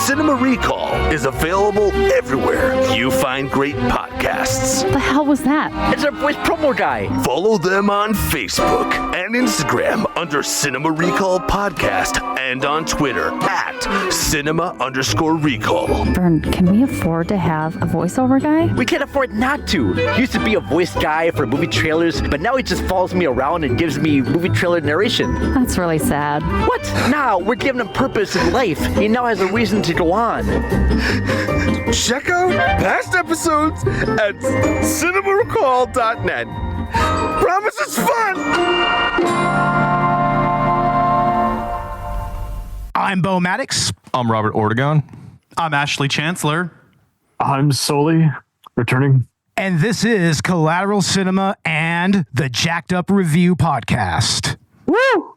Cinema Recall is available everywhere you find great podcasts. The hell was that? It's our voice promo guy. Follow them on Facebook and Instagram under Cinema Recall Podcast and on Twitter at Cinema_Recall. Vern, can we afford to have a voiceover guy? We can't afford not to. He used to be a voice guy for movie trailers, but now he just follows me around and gives me movie trailer narration. That's really sad. What? Now we're giving him purpose in life. He now has a reason to go on. Check out past episodes at cinemarecall.net. Promise it's fun! I'm Bo Maddox. I'm Robert Ortegon. I'm Ashley Chancellor. I'm Soli, returning. And this is Collateral Cinema and the Jacked Up Review Podcast. Woo!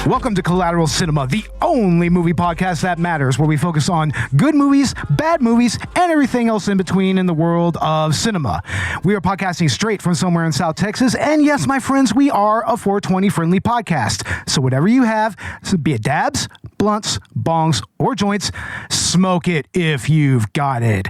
Welcome to Collateral Cinema, the only movie podcast that matters, where we focus on good movies, bad movies, and everything else in between in the world of cinema. We are podcasting straight from somewhere in South Texas, and yes, my friends, we are a 420-friendly podcast. So whatever you have, be it dabs, blunts, bongs, or joints, smoke it if you've got it.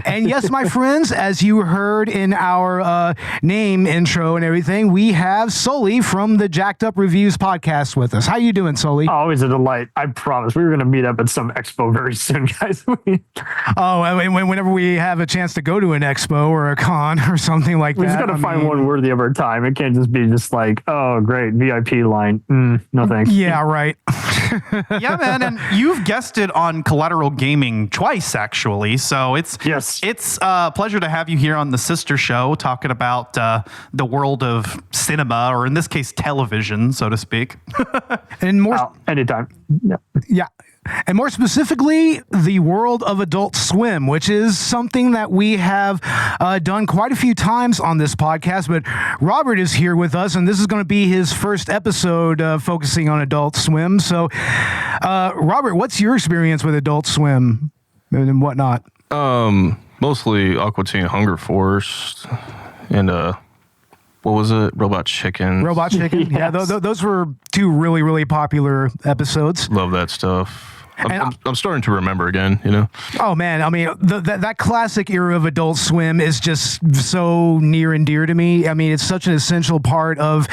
And yes, my friends, as you heard in our name intro and everything, we have Soli from the Jacked Up Reviews podcast with us. How you doing, Soli? Always a delight. I promise. We were going to meet up at some expo very soon, guys. Whenever we have a chance to go to an expo or a con or something like that. We just got to find one worthy of our time. It can't just be just like, oh, great, VIP line. No thanks. Yeah, right. Yeah, man, and you've guested on Collateral Gaming twice, actually. So it's a pleasure to have you here on the sister show talking about the world of cinema, or in this case, television, so to speak. And more anytime. Yeah. And more specifically, the world of Adult Swim, which is something that we have done quite a few times on this podcast. But Robert is here with us, and this is going to be his first episode focusing on Adult Swim. So, Robert, what's your experience with Adult Swim and whatnot? Mostly Aqua Teen Hunger Force and what was it? Robot Chicken. Robot Chicken. Yes. Yeah, those were two really, really popular episodes. Love that stuff. I'm starting to remember again, you know? Oh, man. I mean, that classic era of Adult Swim is just so near and dear to me. I mean, it's such an essential part of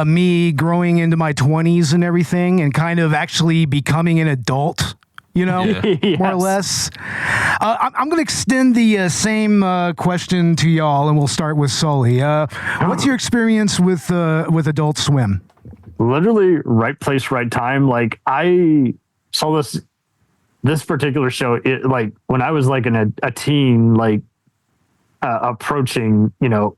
me growing into my 20s and everything, and kind of actually becoming an adult. You know, more or less. I'm going to extend the same question to y'all, and we'll start with Soli. What's your experience with Adult Swim? Literally, right place, right time. Like, I saw this particular show. Like when I was like a teen, like approaching, more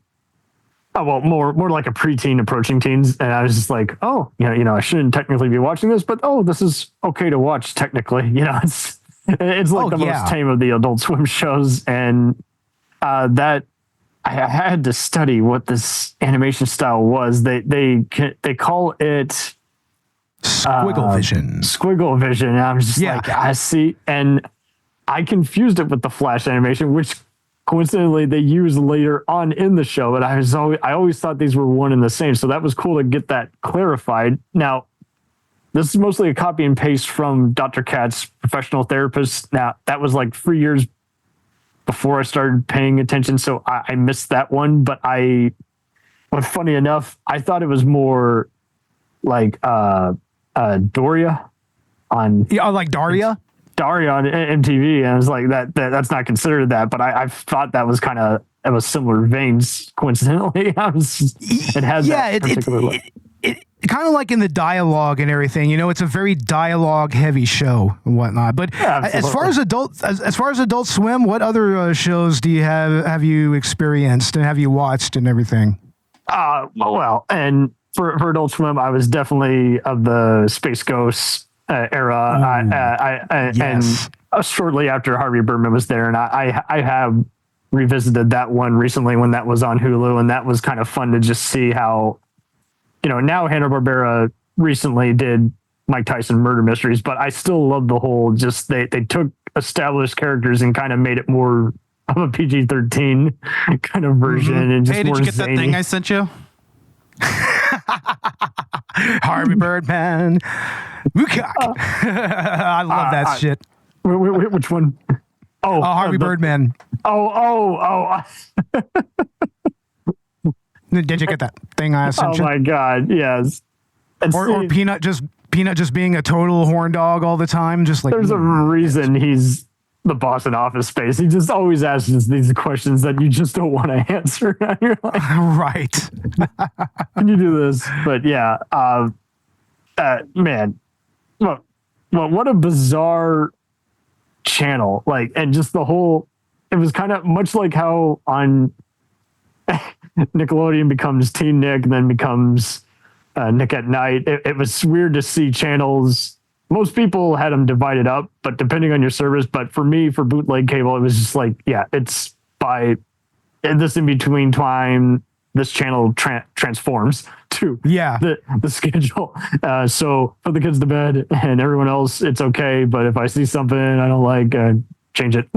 like a preteen approaching teens, and I was just like, oh, I shouldn't technically be watching this, but this is okay to watch technically. It's like the most tame of the Adult Swim shows, and that I had to study what this animation style was. They call it Squiggle Vision. Squiggle Vision. And I'm just like, I see, and I confused it with the Flash animation, which coincidentally they used later on in the show, but I always thought these were one and the same. So that was cool to get that clarified. Now, this is mostly a copy and paste from Dr. Katz, Professional Therapist. Now, that was like 3 years before I started paying attention, so I missed that one. But funny enough, I thought it was more like Doria on... Yeah, like Daria? Daria on MTV, and I was like, that's not considered that, but I thought that was kind of a similar veins, coincidentally. It has that particular look. kind of like in the dialogue and everything, it's a very dialogue heavy show and whatnot. But as far as Adult Swim, what other shows do you have you experienced and have you watched and everything? And for Adult Swim, I was definitely of the Space Ghost era. Yes. And shortly after Harvey Birdman was there, and I have revisited that one recently when that was on Hulu, and that was kind of fun to just see how, now Hanna-Barbera recently did Mike Tyson murder mysteries, but I still love the whole, just they took established characters and kind of made it more of a PG-13 kind of version. And just Hey, did more you get zany. that thing I sent you? Harvey Birdman. Bouchard. I love that shit. Which one? Oh, Harvey Birdman. Oh. Did you get that thing I sent you? Oh my God, yes. And Or Peanut just being a total horn dog all the time, just like there's a reason he's the boss in Office Space. He just always asks us these questions that you just don't want to answer. You're like, right. can you do this? But yeah, man, well, what a bizarre channel. Like, and just the whole, it was kind of much like how on Nickelodeon becomes Teen Nick and then becomes Nick at Night. It was weird to see channels. Most people had them divided up, but depending on your service. But for me, for bootleg cable, it was just like, it's by this in between time, this channel transforms to the schedule. So put the kids to bed and everyone else, it's okay. But if I see something I don't like, change it.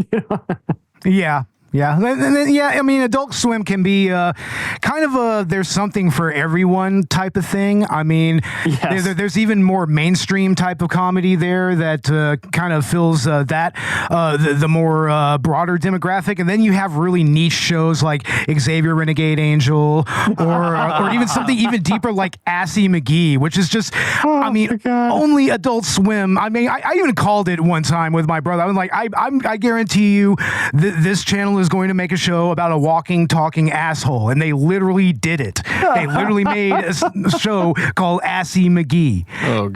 Yeah. I mean, Adult Swim can be kind of there's something for everyone type of thing. I mean, there's even more mainstream type of comedy there that kind of fills the more broader demographic. And then you have really niche shows like Xavier Renegade Angel or even something even deeper like Assy McGee, which is just, only Adult Swim. I mean, I even called it one time with my brother. I was like, I guarantee you this channel is going to make a show about a walking, talking asshole, and they literally did it. They literally made a show called Assy McGee,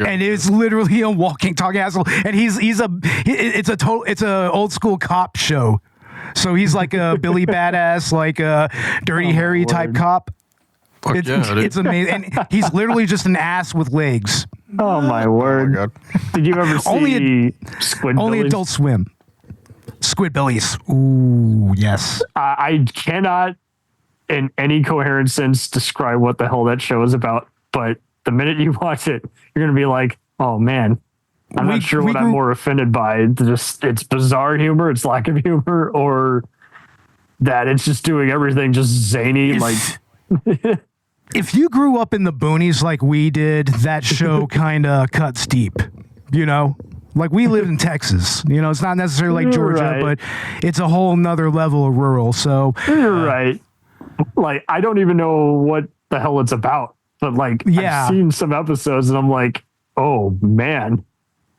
and it's literally a walking, talking asshole. And it's a old school cop show, so he's like a Billy Badass, like a Dirty Harry type cop. It's amazing, and he's literally just an ass with legs. Oh my word! God. Did you ever see Squidbillies? Only Adult Swim. Squidbillies. Ooh, yes. I cannot, in any coherent sense, describe what the hell that show is about. But the minute you watch it, you're going to be like, oh, man, I'm not sure what I'm more offended by. Just it's bizarre humor, it's lack of humor, or that it's just doing everything just zany. If you grew up in the boonies like we did, that show kind of cuts deep, Like we live in Texas, it's not necessarily like Georgia, but it's a whole nother level of rural. So you're right. Like, I don't even know what the hell it's about, but I've seen some episodes and I'm like, oh man,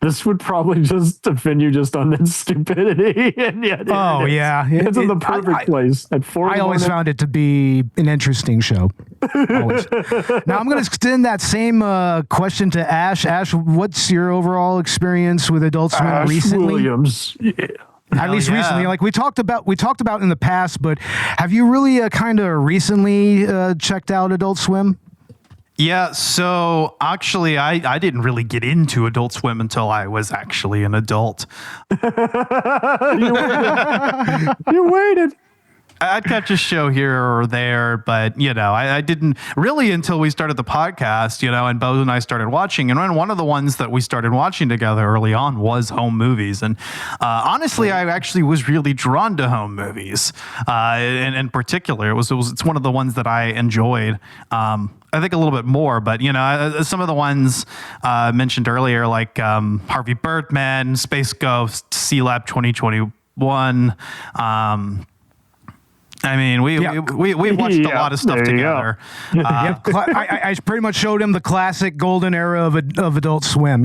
this would probably just offend you just on its stupidity. And yet it's in the perfect place at 4. I always found it to be an interesting show. Always. Now I'm going to extend that same question to Ash. Ash, what's your overall experience with Adult Swim recently? Williams. Yeah. At least recently, like we talked about in the past, but have you really kind of recently checked out Adult Swim? Yeah, so actually, I didn't really get into Adult Swim until I was actually an adult. You waited. I'd catch a show here or there, but I didn't really until we started the podcast, and Bo and I started watching. And one of the ones that we started watching together early on was home movies. And honestly, I actually was really drawn to home movies. In particular, it's one of the ones that I enjoyed. I think a little bit more, but some of the ones mentioned earlier, like Harvey Birdman, Space Ghost, C Lab 2021. I mean, we watched a lot of stuff together. I pretty much showed him the classic golden era of Adult Swim.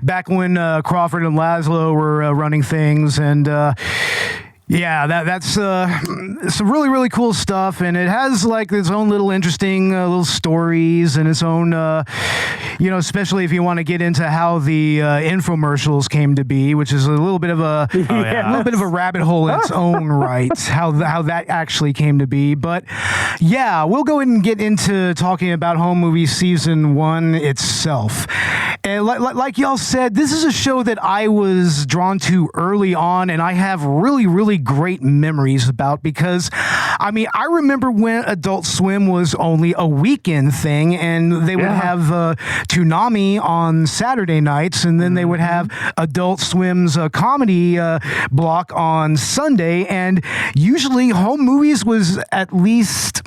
Back when Crawford and Laszlo were running things, and Yeah, that's some really, really cool stuff, and it has like its own little interesting little stories and its own, especially if you want to get into how the infomercials came to be, which is a little bit of a little bit of a rabbit hole in its own right, how that actually came to be. But yeah, we'll go ahead and get into talking about Home Movie Season 1 itself. And like y'all said, this is a show that I was drawn to early on, and I have really, really great memories about, because I mean, I remember when Adult Swim was only a weekend thing, and they would have Toonami on Saturday nights, and then they would have Adult Swim's comedy block on Sunday, and usually Home Movies was at least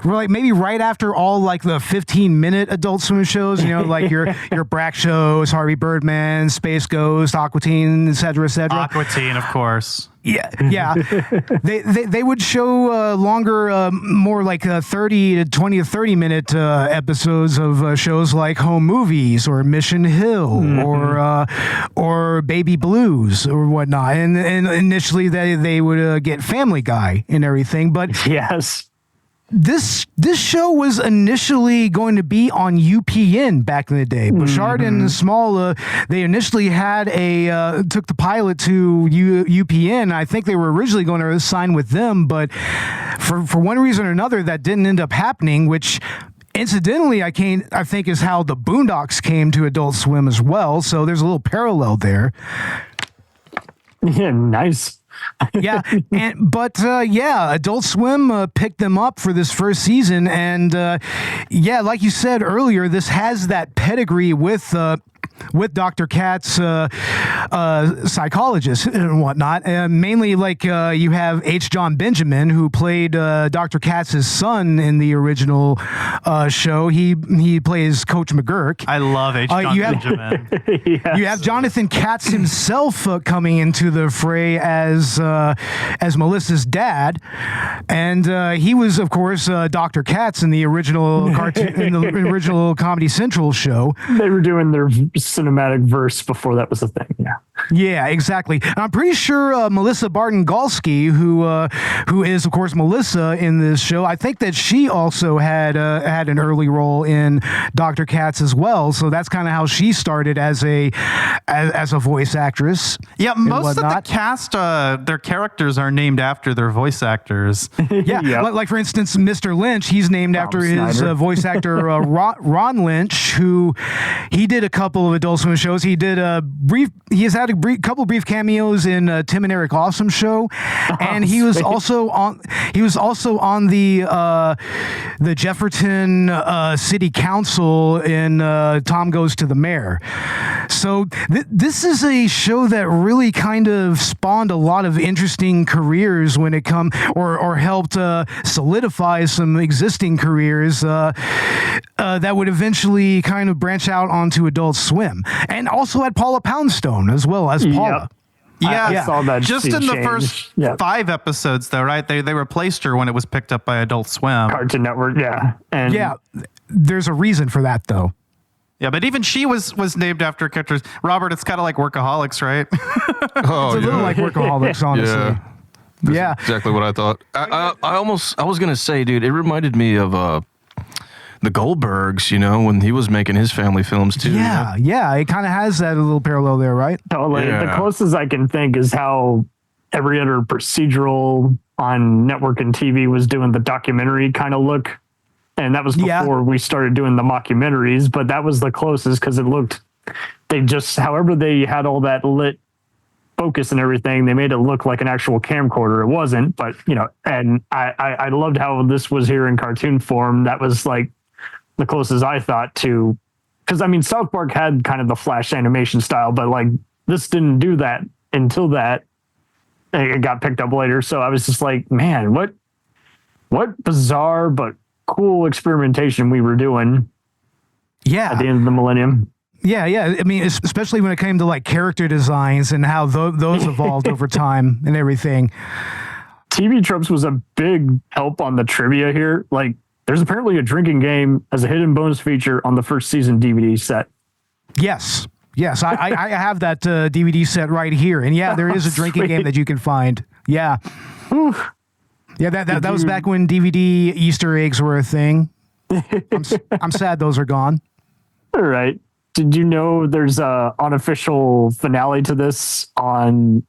like maybe right after all like the 15-minute Adult Swim shows, like your Brack shows, Harvey Birdman, Space Ghost, Aqua Teen, et cetera, et cetera. Aqua Teen, of course. Yeah. They would show longer, more like 20 to 30-minute episodes of shows like Home Movies or Mission Hill or Baby Blues or whatnot. And initially they would get Family Guy and everything, but yes. This show was initially going to be on UPN back in the day. Bouchard and Small, they initially had took the pilot to UPN. I think they were originally going to sign with them, but for one reason or another, that didn't end up happening, which incidentally, I think is how the Boondocks came to Adult Swim as well. So there's a little parallel there. Yeah, nice. Adult Swim picked them up for this first season, and like you said earlier, this has that pedigree with Dr. Katz, psychologist and whatnot. Mainly, like you have H. John Benjamin, who played Dr. Katz's son in the original show. He plays Coach McGurk. I love H. John Benjamin. Yes. You have Jonathan Katz himself coming into the fray as Melissa's dad, and he was, of course, Dr. Katz in the original cartoon, in the original Comedy Central show. They were doing their cinematic verse before that was a thing. Yeah, exactly. And I'm pretty sure Melissa Barton Galsky, who is of course Melissa in this show, I think that she also had an early role in Dr. Katz as well. So that's kind of how she started as a voice actress. Yeah, most of the cast, their characters are named after their voice actors. Yeah, yep. like for instance, Mr. Lynch, he's named after his voice actor Ron Lynch, who he did a couple of Adult Swim shows. He has had a couple brief cameos in Tim and Eric Awesome Show, and he was also on the Jefferson City Council in Tom Goes to the Mayor. So this is a show that really kind of spawned a lot of interesting careers when it come or helped solidify some existing careers that would eventually kind of branch out onto Adult Swim, and also had Paula Poundstone as well as Paula. Yep. I saw that. Just in the first 5 episodes, though, right? They replaced her when it was picked up by Adult Swim. Cartoon Network, and there's a reason for that, though. Yeah, but even she was named after characters. Robert, it's kind of like Workaholics, right? It's a little like Workaholics, honestly. That's exactly what I thought. I was gonna say, dude, it reminded me of the Goldbergs, when he was making his family films too. Yeah, it kind of has that little parallel there, right? Totally. The closest I can think is how every other procedural on network and TV was doing the documentary kind of look. And that was before we started doing the mockumentaries, but that was the closest because however they had all that lit focus and everything, they made it look like an actual camcorder. It wasn't, but and I loved how this was here in cartoon form. That was like the closest I thought to, because I mean, South Park had kind of the flash animation style, but like this didn't do that until that it got picked up later. So I was just like, man, what bizarre but cool experimentation we were doing at the end of the millennium. I mean, especially when it came to like character designs and how those evolved over time and everything. TV Tropes was a big help on the trivia here. Like, there's apparently a drinking game as a hidden bonus feature on the first season DVD set. Yes, I have that DVD set right here, and there is a drinking game that you can find. Yeah. Yeah, that was back when DVD Easter eggs were a thing. I'm sad those are gone. All right. Did you know there's a unofficial finale to this on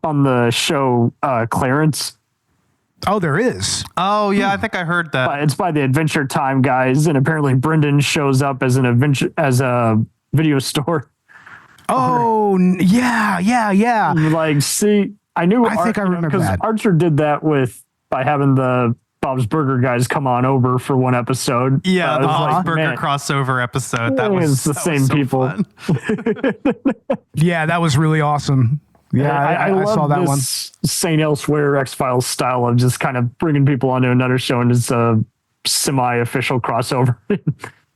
on the show Clarence? Oh, there is. Oh yeah, I think I heard that. It's by the Adventure Time guys, and apparently Brendon shows up as a video store. Oh yeah. Like, see, I think I remember because Archer did that by having the Bob's Burger guys come on over for one episode. Yeah, the Bob's Burger crossover episode. That was the same people. Yeah, that was really awesome. Yeah, I saw that one. St. Elsewhere X-Files style of just kind of bringing people onto another show, and it's a semi-official crossover.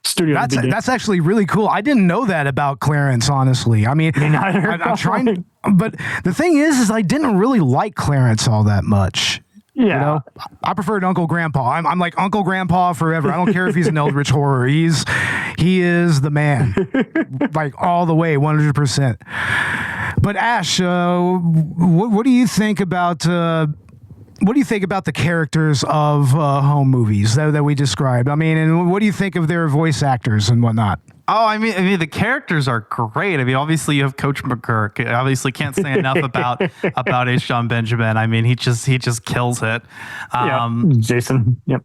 Studio. That's actually really cool. I didn't know that about Clarence, honestly. I mean, I'm trying to, but the thing is I didn't really like Clarence all that much. Yeah. You know, I preferred Uncle Grandpa. I'm like Uncle Grandpa forever. I don't care if he's an Eldritch horror. He is the man, like all the way, 100%. But Ash, what do you think about? What do you think about the characters of home movies that we described? I mean, and what do you think of their voice actors and whatnot? Oh, I mean, the characters are great. I mean, obviously you have Coach McGurk. I obviously can't say enough about H. John Benjamin. I mean, he just kills it. Jason. Yep.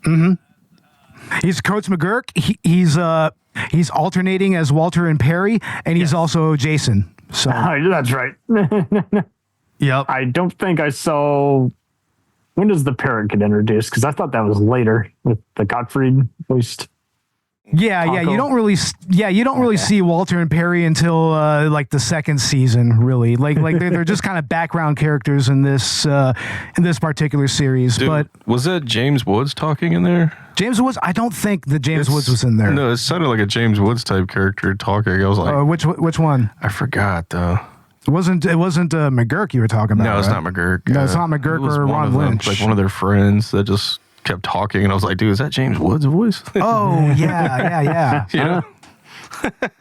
Mm-hmm. He's Coach McGurk. He's alternating as Walter and Perry, and he's also Jason. So that's right. Yep. I don't think I saw. When does the parrot get introduced? Because I thought that was later with the Gottfried voiced. Yeah. You don't really see Walter and Perry until like the second season. Really, like they're just kind of background characters in this particular series. Dude, but was that James Woods talking in there? James Woods? I don't think that James Woods was in there. No, it sounded like a James Woods type character talking. I was like, which one? I forgot though. It wasn't McGurk you were talking about. No, it's right? not McGurk. No, it's not McGurk or Ron Lynch. Like one of their friends that just kept talking, and I was like, dude, is that James Woods' voice? Oh, yeah. You know?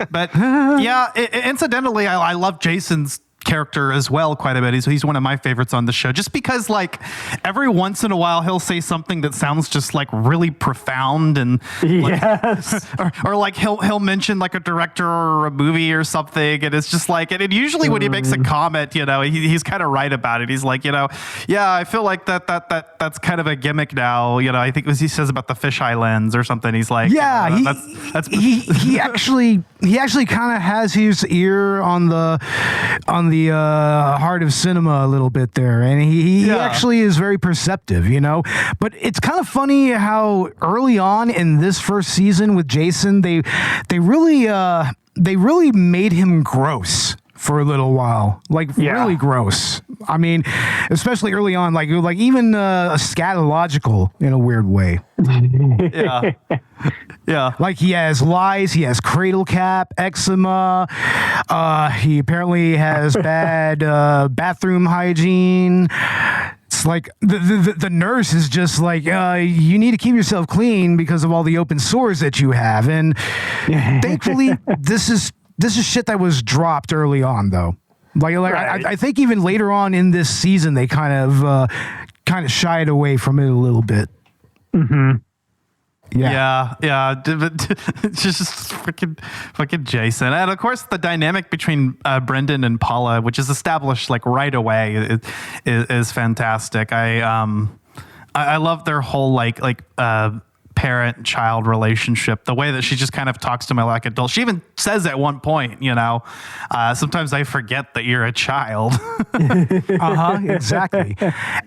But yeah, incidentally, I love Jason's character as well quite a bit. He's one of my favorites on the show, just because like every once in a while he'll say something that sounds just like really profound, and yes, or like he'll mention like a director or a movie or something, and it's just like, and usually when he makes a comment, you know, he's kind of right about it. He's like, you know, yeah, I feel like that's kind of a gimmick now. You know, I think it was he says about the fisheye lens or something. He's like, yeah, you know, he actually kind of has his ear on the heart of cinema a little bit there, and he actually is very perceptive, you know. But it's kind of funny how early on in this first season with Jason, they really made him gross for a little while, really gross. I mean, especially early on, like even scatological in a weird way. Yeah. Like he has lice, he has cradle cap, eczema. He apparently has bad bathroom hygiene. It's like the nurse is just like, you need to keep yourself clean because of all the open sores that you have. And thankfully, this is shit that was dropped early on, though. Right. I think even later on in this season, they kind of shied away from it a little bit. Mm-hmm. Yeah. Just freaking Jason, and of course the dynamic between Brendon and Paula, which is established like right away, is fantastic. I love their whole like parent-child relationship, the way that she just kind of talks to me like adult. She even says at one point, you know, sometimes I forget that you're a child. Exactly.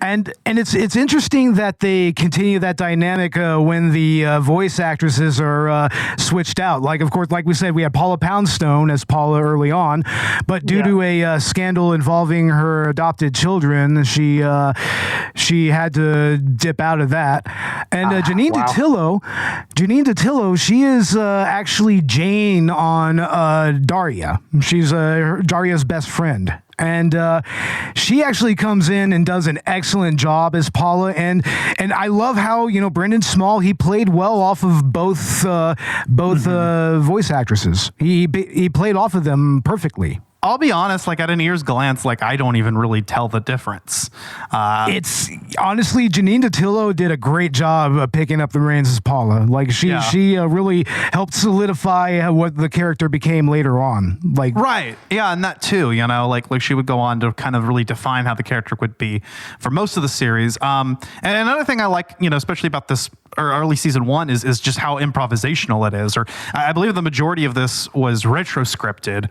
And it's interesting that they continue that dynamic when the voice actresses are switched out. Like, of course, like we said, we had Paula Poundstone as Paula early on, but due to a scandal involving her adopted children, she had to dip out of that. And Janine Datillo, she is actually Jane on Daria. She's Daria's best friend. And she actually comes in and does an excellent job as Paula. And I love how, you know, Brendon Small, he played well off of both voice actresses. He played off of them perfectly. I'll be honest, like at an ear's glance, like I don't even really tell the difference. It's honestly, Janine Datillo did a great job of picking up the reins as Paula. Like she really helped solidify what the character became later on. Like right, yeah, and that too. You know, like she would go on to kind of really define how the character would be for most of the series. And another thing I like, you know, especially about this early season 1 is just how improvisational it is. Or I believe the majority of this was retroscripted.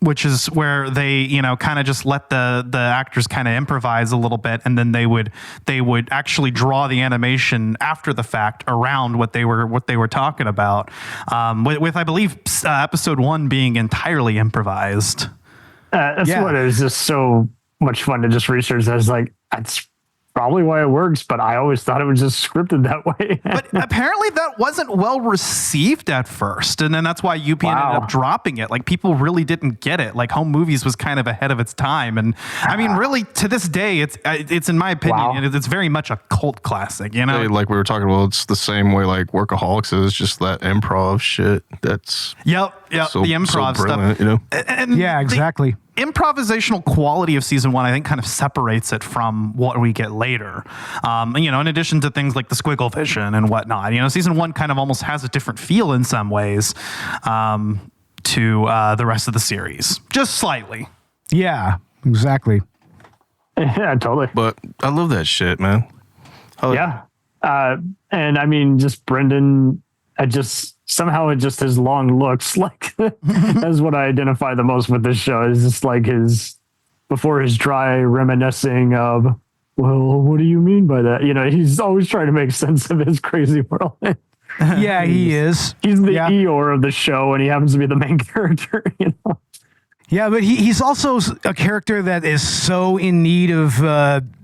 Which is where they, you know, kind of just let the actors kind of improvise a little bit, and then they would actually draw the animation after the fact around what they were talking about. With I believe episode 1 being entirely improvised. That's what it is. Just so much fun to just research. I was like, that's probably why it works, but I always thought it was just scripted that way. But apparently that wasn't well received at first, and then that's why UP ended up dropping it. Like people really didn't get it. Like home movies was kind of ahead of its time, and I mean, really to this day, it's in my opinion, it's very much a cult classic. You know, like we were talking about, it's the same way like Workaholics is, just that improv shit. That's the improv stuff. You know, and yeah, exactly. Improvisational quality of season 1, I think, kind of separates it from what we get later. You know, in addition to things like the squiggle vision and whatnot, you know, season 1 kind of almost has a different feel in some ways to the rest of the series, just slightly. Yeah, exactly. Yeah, totally. But I love that shit, man. Yeah. And I mean, just Brendon, somehow his long looks like that's what I identify the most with this show, is just like his dry reminiscing of, well, what do you mean by that? You know, he's always trying to make sense of his crazy world. Yeah, he is. He's the Eeyore of the show, and he happens to be the main character, you know? Yeah, but he's also a character that is so in need of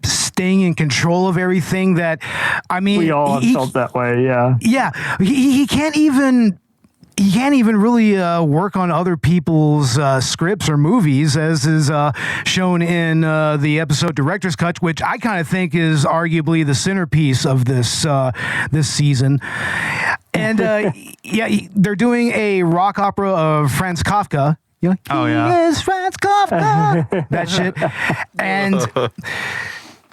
staying in control of everything that, I mean, we all felt that way. Yeah. Yeah, he can't even really work on other people's scripts or movies, as is shown in the episode Director's Cut, which I kind of think is arguably the centerpiece of this season. And they're doing a rock opera of Franz Kafka. You know, he is Franz Kafka. That shit.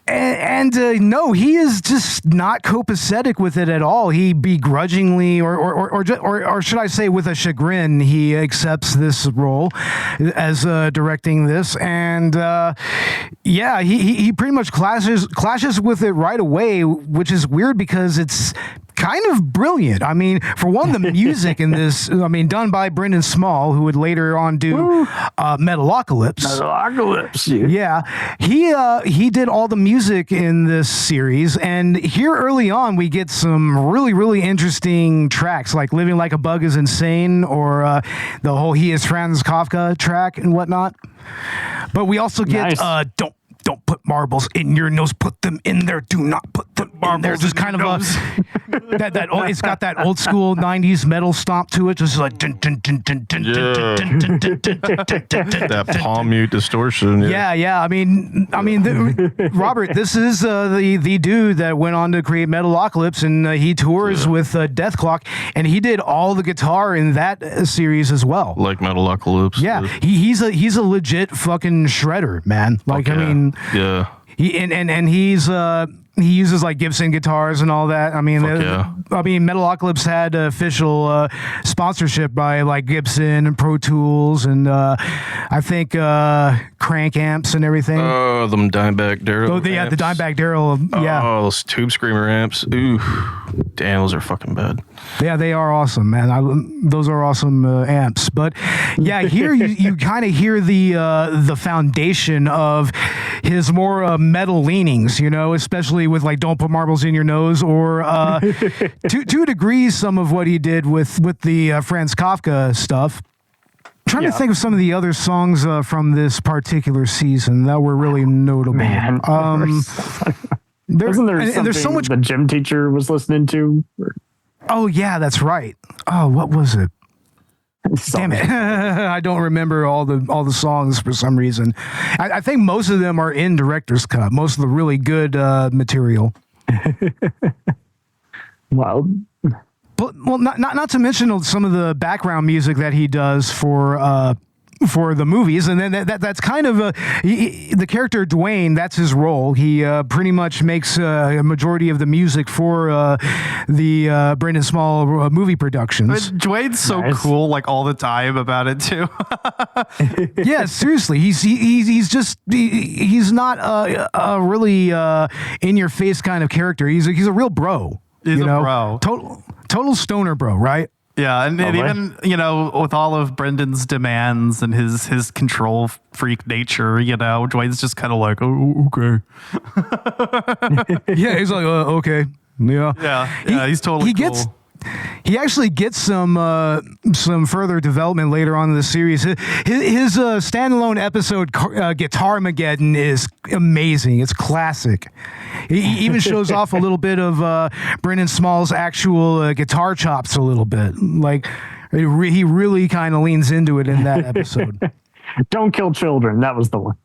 And no, he is just not copacetic with it at all. He begrudgingly, or should I say, with a chagrin, he accepts this role as directing this, and he pretty much clashes with it right away, which is weird because it's kind of brilliant. I mean, for one, the music in this, I mean, done by Brendon Small, who would later on do Metalocalypse. Metalocalypse. Yeah, he did all the music in this series, and here early on we get some really, really interesting tracks, like "Living Like a Bug Is Insane" or the whole "He Is Franz Kafka" track and whatnot. But we also get Don't put marbles in your nose. Put them in there. Do not put them in there. Just kind of it's got that old school '90s metal stomp to it. Just like that palm mute distortion. Yeah. I mean, Robert, this is the dude that went on to create Metalocalypse, and he tours with Death Clock, and he did all the guitar in that series as well. Like Metalocalypse. Yeah, he's a legit fucking shredder, man. Like, I mean. Yeah. He uses like Gibson guitars and all that. I mean, Metalocalypse had official sponsorship by like Gibson and Pro Tools and I think crank amps and everything. Oh, them Dimebag Darrell. Oh, yeah, the Dimebag Darrell. Yeah. Oh, those Tube Screamer amps. Ooh, damn, those are fucking bad. Yeah, they are awesome, man. Those are awesome amps. But yeah, here you kind of hear the foundation of his more metal leanings, you know, especially with like "Don't Put Marbles in Your Nose" or to degrees some of what he did with the Franz Kafka stuff. Trying to think of some of the other songs from this particular season that were really notable. Man, wasn't there something so much the gym teacher was listening to? Oh yeah, that's right. Oh, what was it? Damn it. I don't remember all the songs for some reason. I think most of them are in Director's Cut. Most of the really good material. Well, not to mention some of the background music that he does for for the movies, and then that's kind of the character Dwayne. That's his role. He pretty much makes a majority of the music for the Brendon Small movie productions. But Dwayne's so cool, like all the time about it too. Yeah, seriously, he's not a really in your face kind of character. He's a real bro. He's a bro. Total stoner bro, right? Yeah, and even, with all of Brendon's demands and his control freak nature, Dwayne's just kind of like, oh, okay. Yeah, he's like, okay. Yeah. Yeah, he's totally cool. He actually gets some further development later on in the series. His standalone episode, Guitarmageddon, is amazing. It's classic. He even shows off a little bit of Brendon Small's actual guitar chops a little bit. Like, he really kind of leans into it in that episode. Don't kill children. That was the one.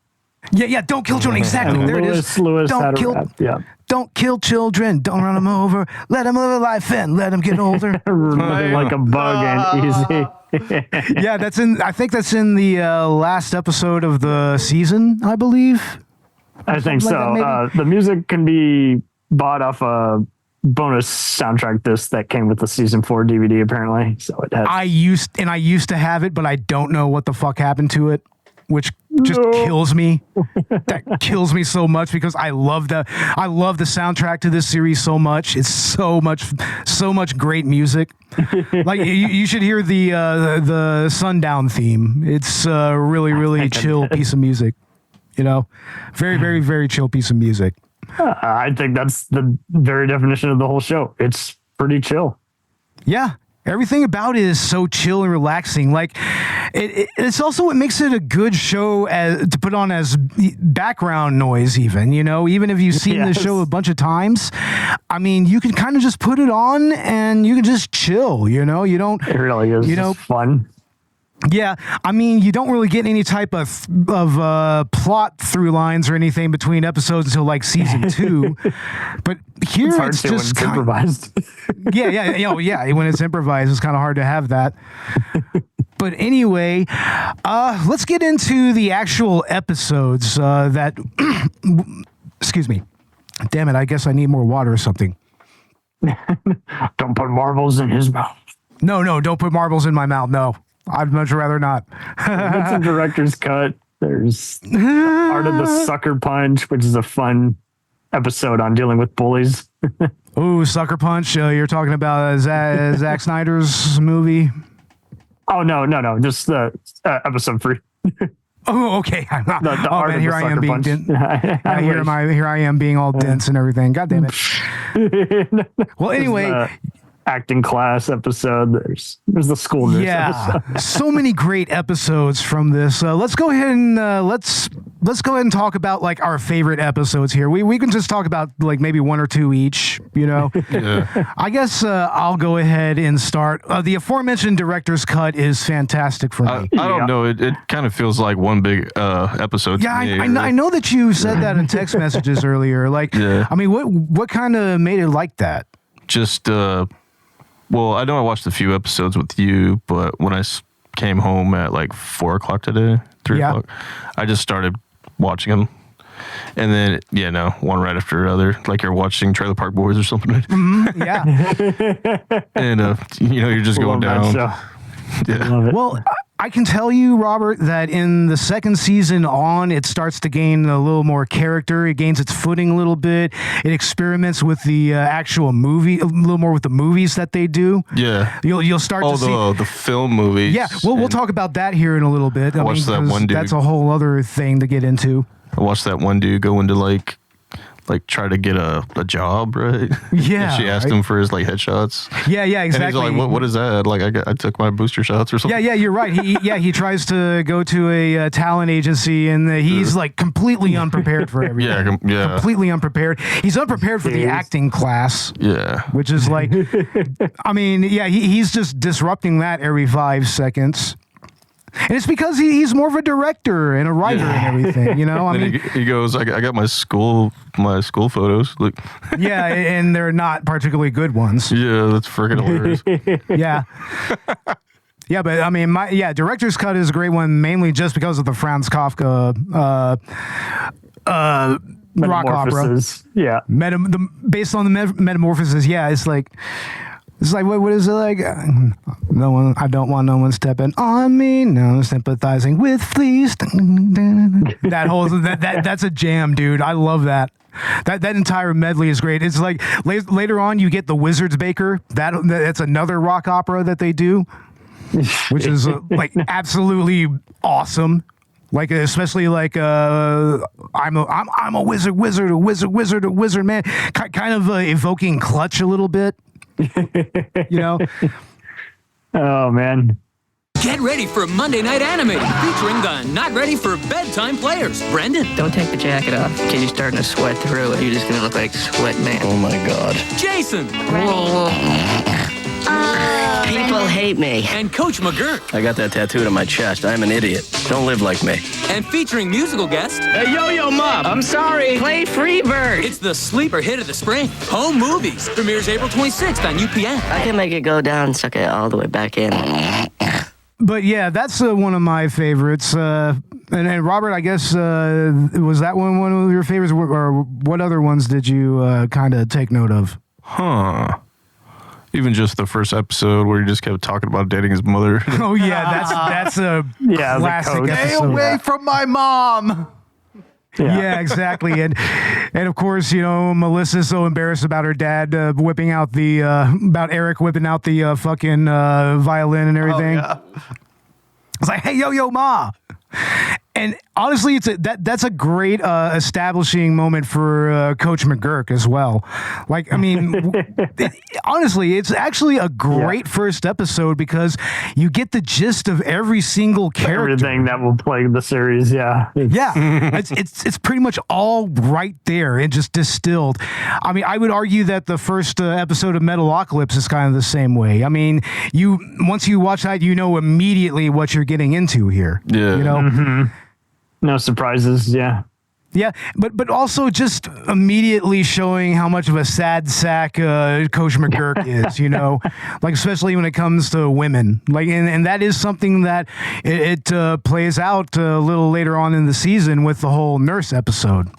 Yeah, don't kill children. Exactly. There it is. Lewis Don't kill. Don't kill children. Don't run them over. Let them live a life and let them get older. Like a bug and easy. Yeah, I think that's in the last episode of the season, I believe. I think so. The music can be bought off a bonus soundtrack disc that came with the season 4 DVD, apparently. So it has. I used to have it, but I don't know what the fuck happened to it, which just kills me. That kills me so much because I love the soundtrack to this series so much. It's so much great music. Like you should hear the Sundown theme. It's a really chill piece of music. Very, very, very chill piece of music. I think that's the very definition of the whole show. It's pretty chill. Yeah. Everything about it is so chill and relaxing. Like, it's also what makes it a good show to put on as background noise, even, even if you've seen the show a bunch of times. I mean, you can kind of just put it on and you can just chill, you don't. It really is fun. Yeah, I mean, you don't really get any type of plot through lines or anything between episodes until like season 2, but here it's just improvised. Yeah. When it's improvised, it's kind of hard to have that. But anyway, let's get into the actual episodes that. Excuse me. Damn it! I guess I need more water or something. Don't put marbles in his mouth. No, don't put marbles in my mouth. No. I'd much rather not. It's a director's cut. There's Art of the Sucker Punch, which is a fun episode on dealing with bullies. Ooh, Sucker Punch. You're talking about Zack Snyder's movie? Oh, no. Just the episode 3. Oh, okay. The Art of here the I am Sucker being Punch. here I am being all dense and everything. God damn it. Well, anyway. Acting class episode. There's the school nurse episode. So many great episodes from this. Let's go ahead and let's go ahead and talk about like our favorite episodes here. We can just talk about like maybe 1 or 2 each. Yeah. I guess I'll go ahead and start. The aforementioned director's cut is fantastic for me. I don't know. It kind of feels like one big episode. Yeah, to me. I know that you said that in text messages earlier. Like, I mean, what kind of made it like that? Just well, I know I watched a few episodes with you, but when I came home at like 4 o'clock today, 3 o'clock, I just started watching them. And then, one right after another, like you're watching Trailer Park Boys or something. Mm-hmm, yeah. And, you're just going down. Yeah. Well, I can tell you, Robert, that in the second season on, it starts to gain a little more character. It gains its footing a little bit. It experiments with the actual movie, a little more with the movies that they do. Yeah. You'll start to see the film movies. Yeah, we'll talk about that here in a little bit. I watched that one dude. That's a whole other thing to get into. I watched that one dude go into like try to get a job, right? Yeah. And she asked him for his like headshots. Yeah, exactly. And he's like, what is that? Like I took my booster shots or something. Yeah, you're right. He tries to go to a talent agency and he's like completely unprepared for everything. Yeah. Completely unprepared. He's unprepared for the acting class. Yeah. Which is like, I mean, he's just disrupting that every 5 seconds. And it's because he's more of a director and a writer and everything, I mean, he goes, I got my school photos. Look. Yeah, and they're not particularly good ones. Yeah, that's freaking hilarious. Yeah. Yeah, but I mean, director's cut is a great one, mainly just because of the Franz Kafka rock opera. Yeah, based on the metamorphosis. Yeah, it's like what is it like? No one. I don't want no one stepping on me. No sympathizing with fleas. That whole that's a jam, dude. I love that. That entire medley is great. It's like later on you get the Wizard's Baker. That's another rock opera that they do, which is like absolutely awesome. Like especially like I'm a wizard man, kind of evoking Clutch a little bit. You know. Oh man. Get ready for Monday Night Anime featuring the not ready for bedtime players. Brendon. Don't take the jacket off. Kid, you're starting to sweat through it. You're just gonna look like Sweat Man. Oh my God. Jason. People hate me. And Coach McGurk. I got that tattooed on my chest. I'm an idiot. Don't live like me. And featuring musical guest. Hey, Yo-Yo Mom. I'm sorry. Play Freebird. It's the sleeper hit of the spring. Home Movies. Premieres April 26th on UPN. I can make it go down, suck it all the way back in. But yeah, that's one of my favorites. And Robert, I guess, was that one of your favorites? Or what other ones did you kind of take note of? Huh. Even just the first episode where he just kept talking about dating his mother. Oh yeah, that's a classic episode. Stay away from my mom. Yeah, exactly. And of course, you know, Melissa's so embarrassed about her dad whipping out about Eric whipping out the fucking violin and everything. Oh, yeah. It's like, hey, yo, ma. And honestly, that's a great establishing moment for Coach McGurk as well. Like, I mean, honestly, it's actually a great first episode because you get the gist of every single character. Everything that will plague the series, yeah. It's pretty much all right there and just distilled. I mean, I would argue that the first episode of Metalocalypse is kind of the same way. I mean, once you watch that, you know immediately what you're getting into here. Yeah. You know? Mm-hmm. No surprises, yeah. Yeah, but also just immediately showing how much of a sad sack Coach McGurk is, you know, like especially when it comes to women, like, and that is something that it plays out a little later on in the season with the whole nurse episode.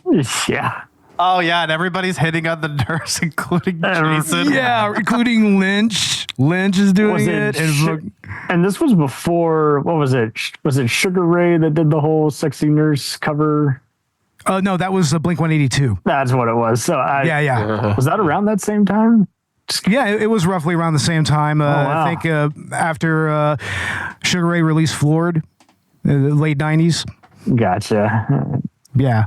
Yeah. Oh yeah, and everybody's hitting on the nurse, including Jason. Yeah, including Lynch. Lynch is doing it. And this was before, what was it? Was it Sugar Ray that did the whole sexy nurse cover? No, that was Blink-182. That's what it was. So yeah. Was that around that same time? Yeah, it was roughly around the same time. Wow. I think after Sugar Ray released Floored, late 90s. Gotcha. Yeah.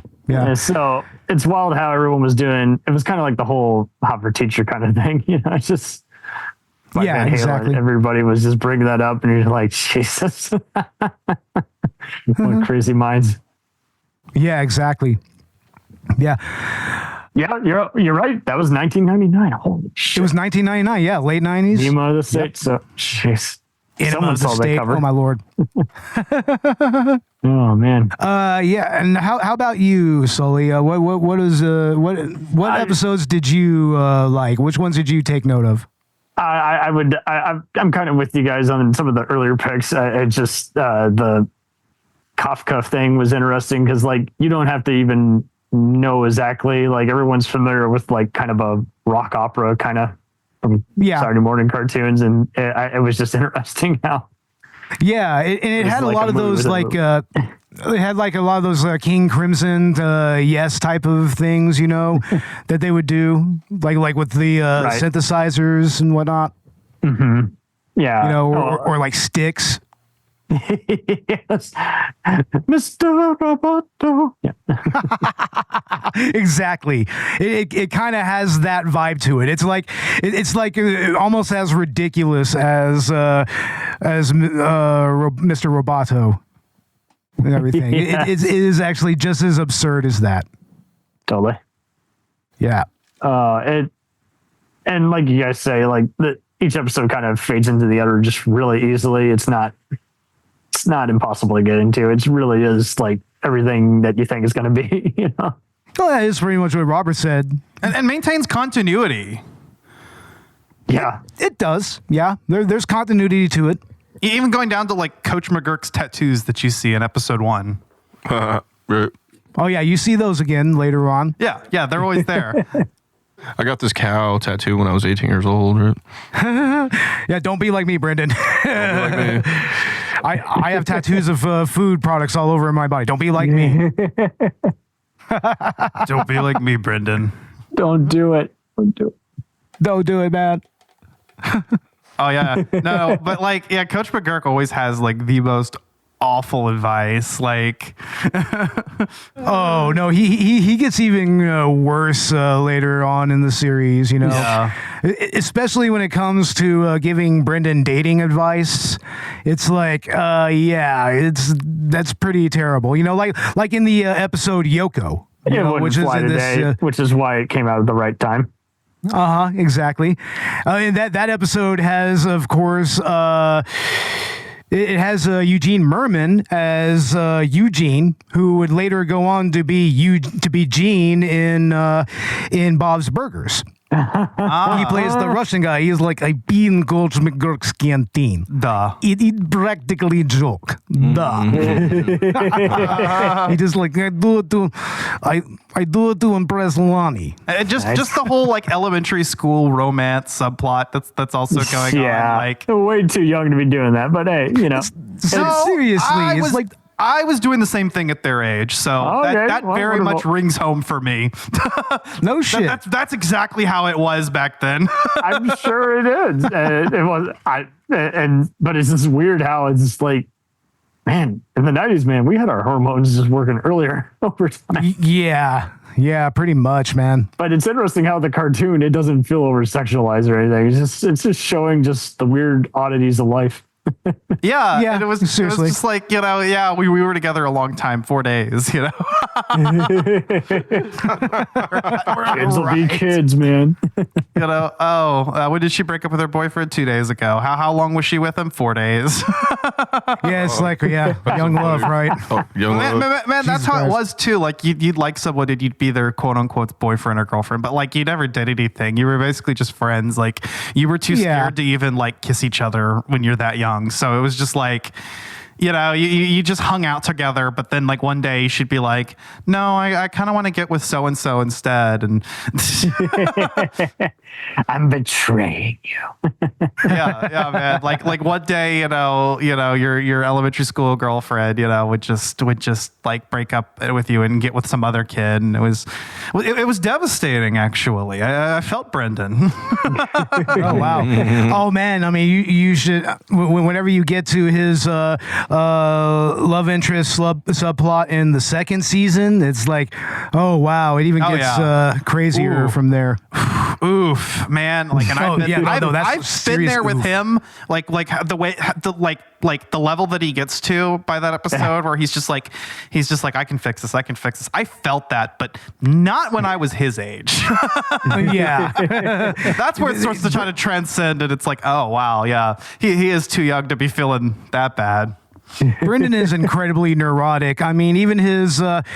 So it's wild how everyone was doing. It was kind of like the whole hot for teacher kind of thing, you know. It's just Van Halen, exactly. Everybody was just bringing that up, and you're like, Jesus, what crazy minds. Yeah, exactly. Yeah, you're right. That was 1999. Holy shit! It was 1999. Yeah, late 90s. Enema of the State. So, jeez. Enema of the State. Oh my lord. Oh man. Yeah. And how about you, Sully? What episodes did you like? Which ones did you take note of? I'm kind of with you guys on some of the earlier picks. It just the Kafka thing was interesting because like you don't have to even know exactly, like everyone's familiar with like kind of a rock opera kind of from Saturday morning cartoons, and it was just interesting how. Yeah, it had like a lot of those like it had like a lot of those King Crimson Yes type of things, you know, that they would do like with the synthesizers and whatnot. Mm-hmm. Yeah, you know, or like Styx. Yes, Mr. Roboto. Yeah. Exactly. It kind of has that vibe to it. It's like almost as ridiculous as Mr. Roboto and everything. Yes. It is actually just as absurd as that. Totally. Yeah. And like you guys say, like each episode kind of fades into the other just really easily. It's not impossible to get into. It really is like everything that you think is going to be, you know? Well, that is pretty much what Robert said. And maintains continuity. Yeah. It does. Yeah. There's continuity to it. Even going down to like Coach McGurk's tattoos that you see in episode 1. Right. Oh yeah, you see those again later on. Yeah, they're always there. I got this cow tattoo when I was 18 years old. Right? Yeah, don't be like me, Brendon. Don't be like me. I have tattoos of food products all over my body. Don't be like me. Don't be like me, Brendon. Don't do it. Don't do it. Don't do it, man. Oh yeah, no, but like, yeah, Coach McGurk always has like the most awful advice. Like, oh no, he gets even worse later on in the series. You know, especially when it comes to giving Brendon dating advice. It's like, that's pretty terrible. You know, like in the episode Yoko. Which is why it came out at the right time. Exactly. And that episode has, of course, it has Eugene Merman as Eugene, who would later go on to be Gene in Bob's Burgers. He plays the Russian guy. He's like, I've been Coach McGurk's canteen. Duh. It practically joke. Duh. He just like, I do it to impress Lonnie. Just the whole like elementary school romance subplot that's also going on. Like, way too young to be doing that, but hey, you know. Seriously, I was doing the same thing at their age, so that very much rings home for me. No shit. That's exactly how it was back then. I'm sure it is. It was. But it's just weird how it's just like, man, in the 90s, man, we had our hormones just working earlier over time. Yeah, pretty much, man. But it's interesting how the cartoon, it doesn't feel over sexualized or anything. It's just showing just the weird oddities of life. Yeah, and it was seriously. It was just like, you know, we were together a long time, 4 days, you know. Kids will be kids, man. You know, when did she break up with her boyfriend? 2 days ago. How long was she with him? 4 days. Yeah, it's like, young love, right? Young love. Man, that's how it was too. Like you'd like someone and you'd be their quote unquote boyfriend or girlfriend, but like you never did anything. You were basically just friends. Like you were too scared to even like kiss each other when you're that young. So it was just like, you know, you just hung out together, but then like one day she'd be like, no, I kind of want to get with so-and-so instead. And I'm betraying you. yeah, man. Like one day, you know, your elementary school girlfriend, you know, would just like break up with you and get with some other kid. And it was devastating, actually. I felt Brendon. Oh, wow. Oh man. I mean, you should, whenever you get to his, love interest subplot in the second season, it's like, oh wow, it even gets crazier from there. Oof, man! Like, and I've been there with him. Like the level that he gets to by that episode, where he's just like, I can fix this. I felt that, but not when I was his age. Yeah, that's where it starts to try to transcend, and it's like, oh wow, yeah, he is too young to be feeling that bad. Brendon is incredibly neurotic. I mean, even his adult,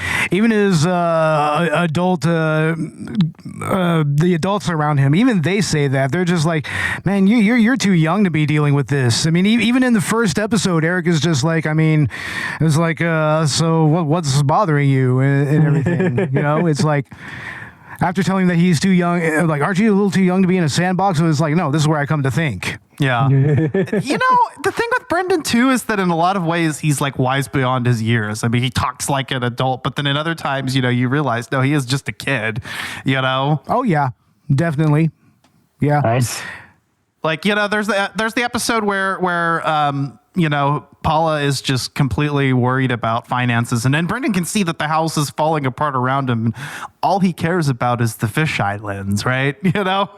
the adults around him, even they say that. They're just like, man, you're too young to be dealing with this. I mean, even in the first episode, Eric is just like, I mean, it's like, so what's bothering you and everything? You know, it's like, after telling him that he's too young, like, aren't you a little too young to be in a sandbox? So it's like, no, this is where I come to think. Yeah. You know, the thing with Brendon too is that in a lot of ways he's like wise beyond his years. I mean, he talks like an adult, but then in other times, you know, you realize, no, he is just a kid, you know? Oh yeah, definitely. Yeah. Nice. Like, you know, there's the episode where you know, Paula is just completely worried about finances, and then Brendon can see that the house is falling apart around him, and all he cares about is the fisheye lens, right? You know?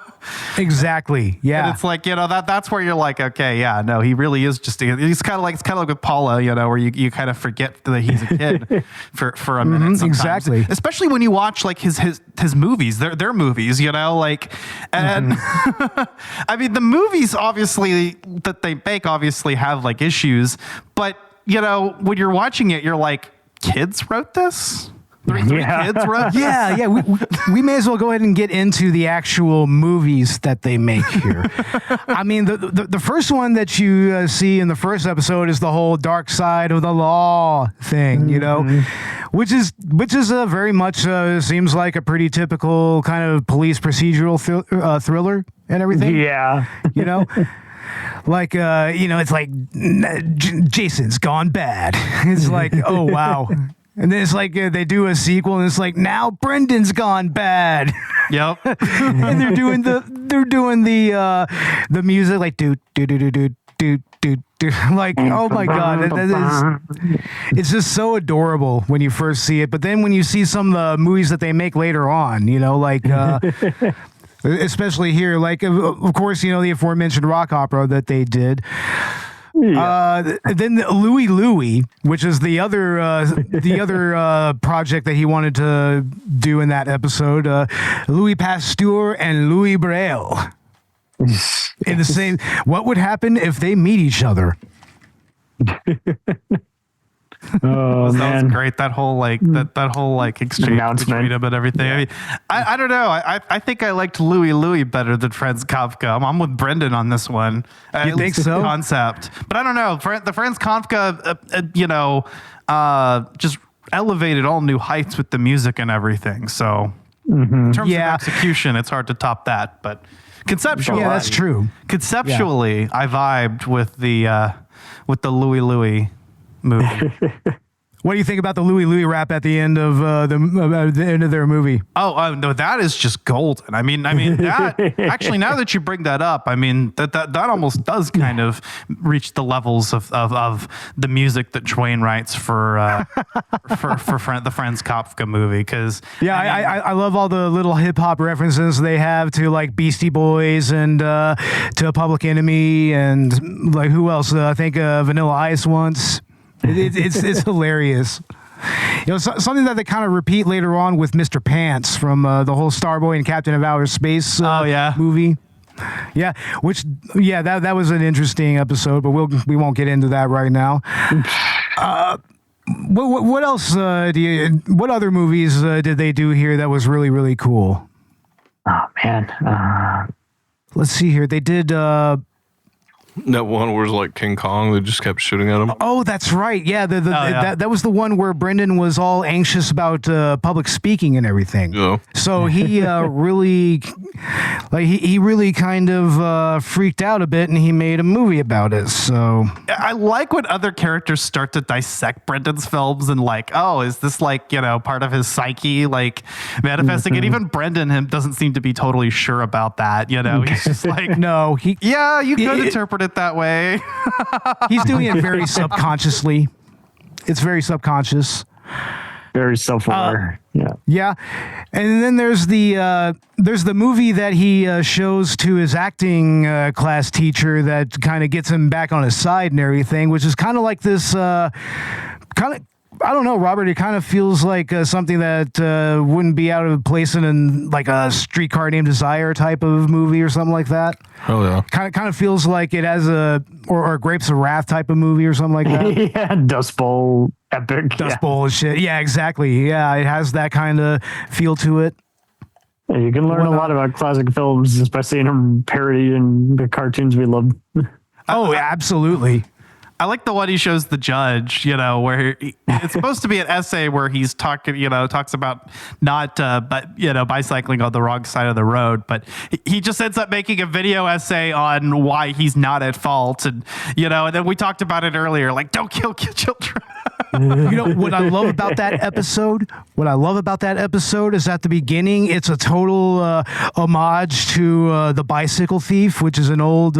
Exactly. Yeah. And it's like, you know, that's where you're like, okay, yeah, no, he really is just, it's kind of like with Paula, you know, where you kind of forget that he's a kid for a minute sometimes. Exactly. Especially when you watch like his movies, their movies, you know, like, and I mean, the movies obviously that they make obviously have like issues, but you know, when you're watching it, you're like, kids wrote this? Three kids, right? Yeah. We may as well go ahead and get into the actual movies that they make here. I mean, the first one that you see in the first episode is the whole dark side of the law thing, you know, which is very much seems like a pretty typical kind of police procedural thriller and everything. Yeah. You know? Like, it's like Jason's gone bad. It's like, oh, wow. And then it's like they do a sequel, and it's like now Brendon's gone bad. Yep. And they're doing the music like do. Like, oh my God, it's just so adorable when you first see it. But then when you see some of the movies that they make later on, you know, like. Especially here, like of course, you know, the aforementioned rock opera that they did. Yeah. Then Louie Louie, which is the other project that he wanted to do in that episode, Louis Pasteur and Louis Braille. In the same, what would happen if they meet each other? Oh, that was great. That whole exchange between them and everything. Yeah. I don't know. I think I liked Louie Louie better than Franz Kafka. I'm with Brendon on this one. You think so? Concept, but I don't know. The Franz Kafka, just elevated all new heights with the music and everything. So in terms of execution, it's hard to top that. But conceptually, that's true. Conceptually, I vibed with the Louie Louie movie. What do you think about the Louie Louie rap at the end of the end of their movie? Oh no, that is just golden. I mean that actually, now that you bring that up, I mean that almost does kind of reach the levels of the music that Twain writes for the Franz Kafka movie. Because I love all the little hip hop references they have to like Beastie Boys and to Public Enemy and like who else? I think Vanilla Ice once. It's hilarious. You know, something that they kind of repeat later on with Mr. Pants from the whole Starboy and Captain of Outer Space movie. Yeah, that was an interesting episode, but we won't get into that right now. What else what other movies did they do here that was really, really cool? Oh man. Let's see here. They did that one where it was like King Kong, they just kept shooting at him. Oh, that's right. Yeah, that was the one where Brendon was all anxious about public speaking and everything. Yeah. So he really, he really kind of freaked out a bit, and he made a movie about it. So I like when other characters start to dissect Brendon's films and like, oh, is this like, you know, part of his psyche, like manifesting? And even Brendon doesn't seem to be totally sure about that. You know, he's just like, no, you could interpret it that way. He's doing it very subconsciously. It's very subconscious. Very self-aware. Yeah. And then there's the movie that he shows to his acting class teacher that kind of gets him back on his side and everything, which is kind of like this I don't know, Robert. It kind of feels like something that wouldn't be out of place in like a Streetcar Named Desire type of movie or something like that. Oh yeah. Kind of feels like it has or Grapes of Wrath type of movie or something like that. Yeah, Dust Bowl epic. Dust Bowl and shit. Yeah, exactly. Yeah, it has that kind of feel to it. Yeah, you can learn a lot about classic films just by seeing them parodied in the cartoons we love. Oh, absolutely. I like the one he shows the judge, you know, where it's supposed to be an essay where he's talks about not, bicycling on the wrong side of the road, but he just ends up making a video essay on why he's not at fault. And, you know, and then we talked about it earlier, like, don't kill children. You know, what I love about that episode is at the beginning, it's a total homage to The Bicycle Thief, which is an old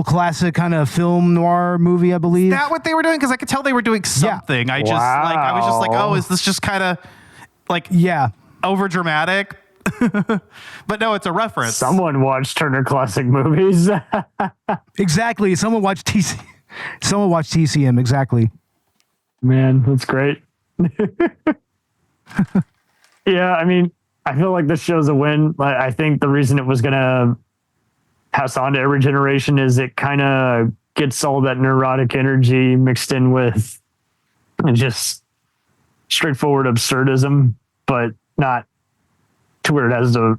classic kind of film noir movie, I believe. Is that what they were doing? Because I could tell they were doing something. I was just like, oh, is this just kind of like over dramatic? But no, it's a reference. Someone watched Turner Classic Movies. Exactly. Someone watched TCM. Exactly. Man, that's great. Yeah, I mean, I feel like this show's a win. I think the reason it was going to pass on to every generation is it kind of gets all that neurotic energy mixed in with just straightforward absurdism, but not to where it has to.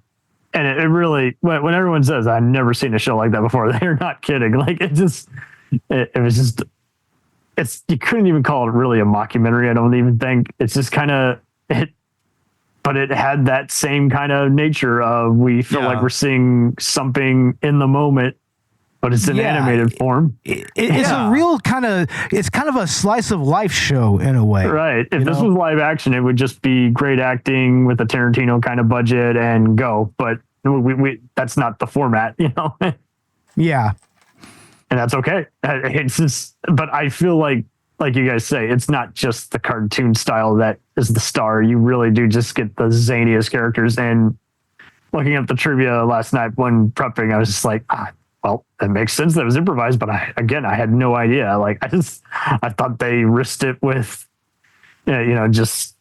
And it really, when everyone says I've never seen a show like that before, they're not kidding. Like it was just, you couldn't even call it really a mockumentary. I don't even think. It's just kind of it. But it had that same kind of nature of we feel like we're seeing something in the moment, but it's in animated form. It's a real it's kind of a slice of life show in a way. Right. If this was live action, it would just be great acting with a Tarantino kind of budget and go. But we that's not the format, Yeah. And that's okay. It's just, but I feel like you guys say, it's not just the cartoon style that is the star. You really do just get the zaniest characters. And looking at the trivia last night when prepping, I was just like, well, that makes sense. That was improvised, but I had no idea. Like I thought they risked it with, just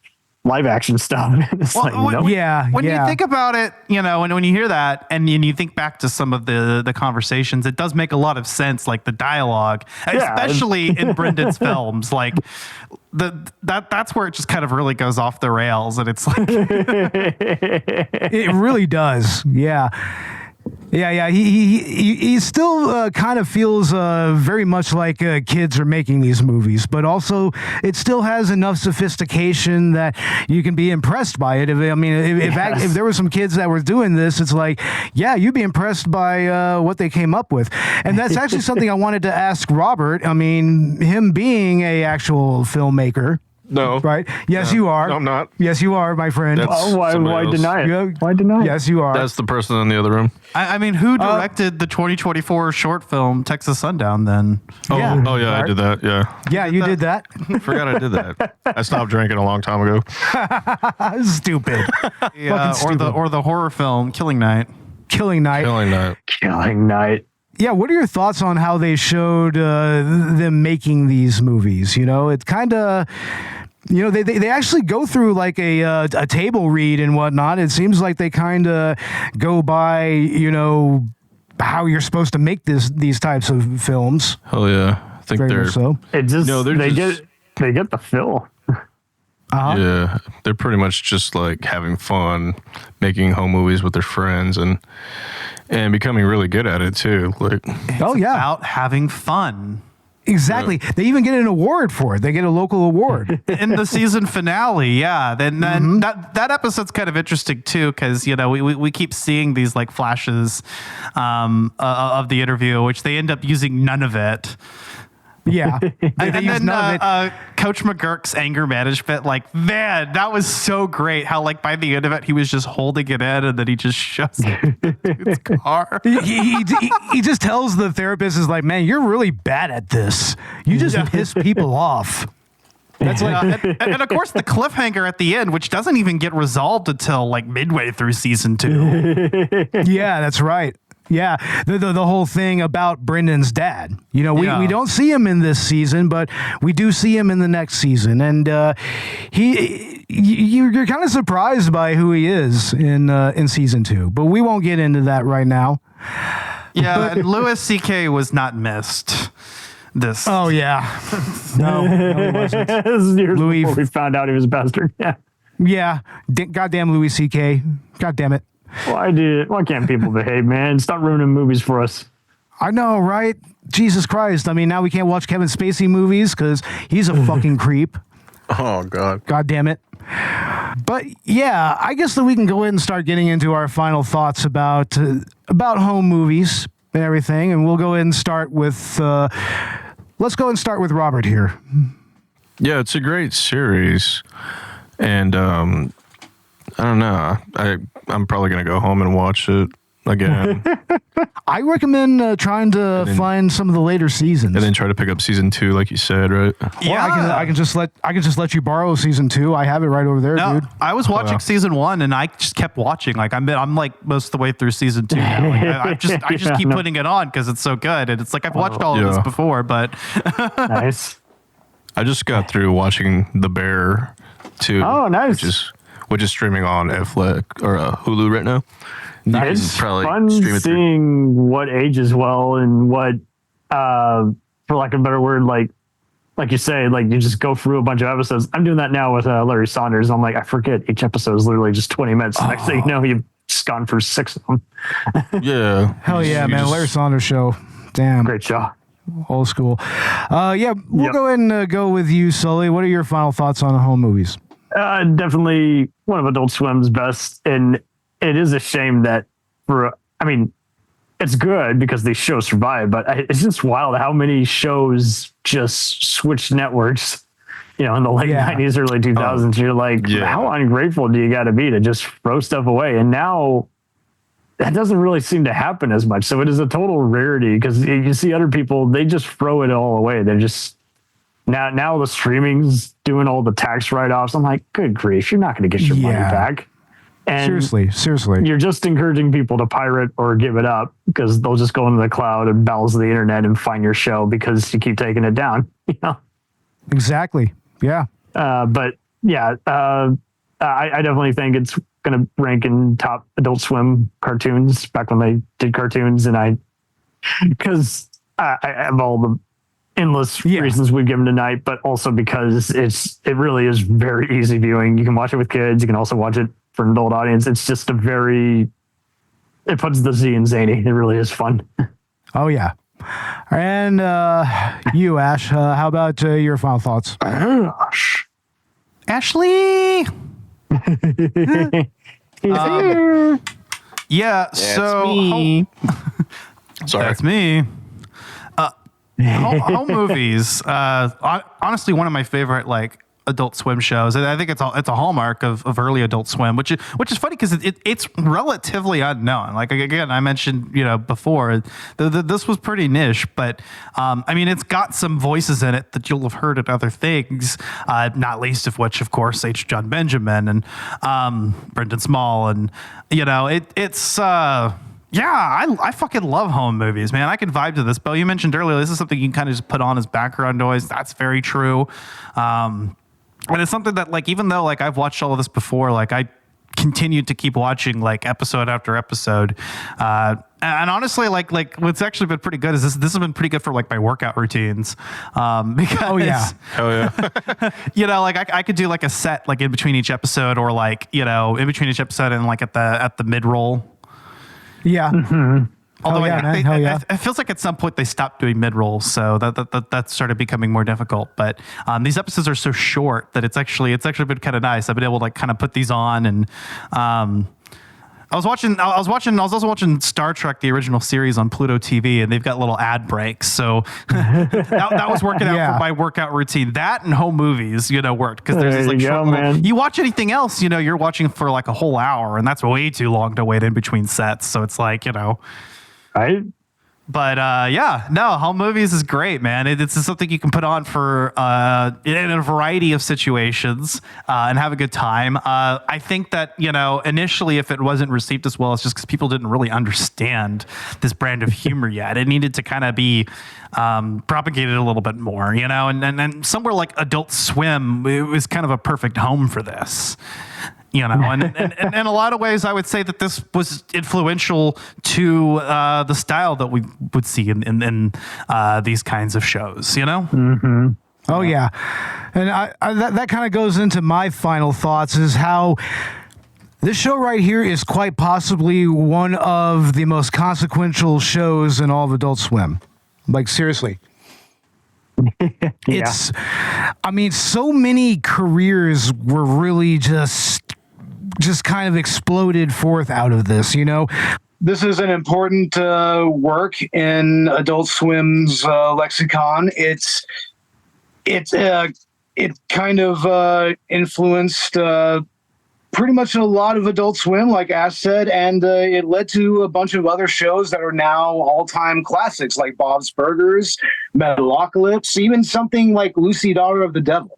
live action stuff. When you think about it, when you hear that and you think back to some of the conversations, it does make a lot of sense. Like the dialogue, especially in Brendon's films, like that's where it just kind of really goes off the rails. And it's like, it really does. Yeah. Yeah. He still kind of feels very much like kids are making these movies, but also it still has enough sophistication that you can be impressed by it. If there were some kids that were doing this, it's like, you'd be impressed by what they came up with. And that's actually something I wanted to ask Robert. I mean, him being a actual filmmaker. No. Right? Yes, you are. No, I'm not. Yes, you are, my friend. Why deny it? Why deny it? Yes, you are. That's the person in the other room. I mean, who directed the 2024 short film Texas Sundown then? I did that. Yeah. Yeah, you did that. Forgot I did that. I stopped drinking a long time ago. Stupid. Or the horror film Killing Night. Killing Night. Yeah, what are your thoughts on how they showed them making these movies? It's kind of, they actually go through like a table read and whatnot. It seems like they kind of go by, how you're supposed to make these types of films. Oh yeah, I think very they're much so. It just they get the fill. Uh-huh. Yeah, they're pretty much just like having fun, making home movies with their friends and becoming really good at it too. Like, about having fun. Exactly. Yeah. They even get an award for it. They get a local award in the season finale. Yeah. Then that episode's kind of interesting too, because we keep seeing these like flashes of the interview, which they end up using none of it. Yeah. and then Coach McGurk's anger management, like, man, that was so great. How, like, by the end of it, he was just holding it in and then he just shuts his car. He just tells the therapist, is like, man, you're really bad at this. You just piss people off. That's like, and of course, the cliffhanger at the end, which doesn't even get resolved until like midway through season 2. Yeah, that's right. Yeah, the whole thing about Brendon's dad. We don't see him in this season, but we do see him in the next season, and you're kind of surprised by who he is in season 2. But we won't get into that right now. Yeah, and Louis C.K. was not missed. This. Oh yeah, no, he wasn't. Louis, before we found out he was a bastard. Yeah. Goddamn Louis C.K. God damn it. Why can't people behave, man? Stop ruining movies for us. I know, right? Jesus Christ. I mean, now we can't watch Kevin Spacey movies because he's a fucking creep. Oh, God. God damn it. But yeah, I guess that we can go ahead and start getting into our final thoughts about home movies and everything. And we'll go ahead and start with, let's go and start with Robert here. Yeah, it's a great series. And, I don't know. I'm probably going to go home and watch it again. I recommend trying to find some of the later seasons. And then try to pick up season 2, like you said, right? Yeah. Or I can just let you borrow season 2. I have it right over there, dude. I was watching season 1 and I just kept watching. Like I'm like most of the way through season 2 now. Like, I just keep putting it on because it's so good. And it's like I've watched all of this before, but nice. I just got through watching The Bear 2. Oh, nice. Which is streaming on Netflix or Hulu right now. It's fun seeing what ages well and what, for lack of a better word, like like you say, like you just go through a bunch of episodes. I'm doing that now with Larry Saunders. I'm like, I forget each episode is literally just 20 minutes. Next thing you know, you've just gone for 6 of them. Yeah. Hell yeah, man. Larry Saunders show. Damn. Great show. Old school. Yeah, we'll go ahead and go with you, Sully. What are your final thoughts on home movies? Definitely one of Adult Swim's best. And it is a shame that it's good because these shows survive, but it's just wild how many shows just switched networks, in the late 90s, early 2000s. You're like, how ungrateful do you got to be to just throw stuff away? And now that doesn't really seem to happen as much. So it is a total rarity because you see other people, they just throw it all away. They're just now the streaming's doing all the tax write-offs. I'm like, good grief, you're not going to get your money back. And seriously, you're just encouraging people to pirate or give it up because they'll just go into the cloud and browse the internet and find your show because you keep taking it down. Exactly. Yeah. I definitely think it's going to rank in top Adult Swim cartoons back when they did cartoons, and because I have all the endless reasons we've given tonight, but also because it really is very easy viewing. You can watch it with kids. You can also watch it for an adult audience. It's just it puts the Z in zany. It really is fun. Oh yeah. And you, Ash, how about your final thoughts? Ashley. So sorry, that's me. Home movies. Honestly, one of my favorite Adult Swim shows. I think it's a hallmark of early Adult Swim, which is funny because it's relatively unknown. Like again, I mentioned before, this was pretty niche, but it's got some voices in it that you'll have heard at other things, not least of which, of course, H. John Benjamin and Brendon Small, and it's. I fucking love home movies, man. I can vibe to this. Bo, you mentioned earlier, this is something you can kind of just put on as background noise. That's very true. And it's something that, even though, I've watched all of this before, I continued to keep watching, episode after episode. And honestly, what's actually been pretty good is this has been pretty good for, my workout routines. Because... Oh, yeah. I could do, a set, in between each episode or, in between each episode and, at the mid-roll. Yeah. Mm-hmm. Although it feels like at some point they stopped doing mid-rolls, so that started becoming more difficult. But these episodes are so short that it's actually been kind of nice. I've been able to kind of put these on, and I was also watching Star Trek, the original series on Pluto TV, and they've got little ad breaks. So that was working out for my workout routine. That and home movies, worked because there's this short little, you watch anything else, you're watching for a whole hour, and that's way too long to wait in between sets. So it's right. But home movies is great, man. It's something you can put on for in a variety of situations and have a good time. I think that initially, if it wasn't received as well, it's just because people didn't really understand this brand of humor yet. It needed to kind of be propagated a little bit more, and somewhere like Adult Swim, it was kind of a perfect home for this. And in a lot of ways, I would say that this was influential to the style that we would see in these kinds of shows, Mm-hmm. Oh, yeah. And that kind of goes into my final thoughts is how this show right here is quite possibly one of the most consequential shows in all of Adult Swim. Seriously. It's, so many careers were really just kind of exploded forth out of this, This is an important work in Adult Swim's lexicon. It kind of influenced pretty much a lot of Adult Swim, like Ash said, and it led to a bunch of other shows that are now all-time classics, like Bob's Burgers, Metalocalypse, even something like Lucy, Daughter of the Devil.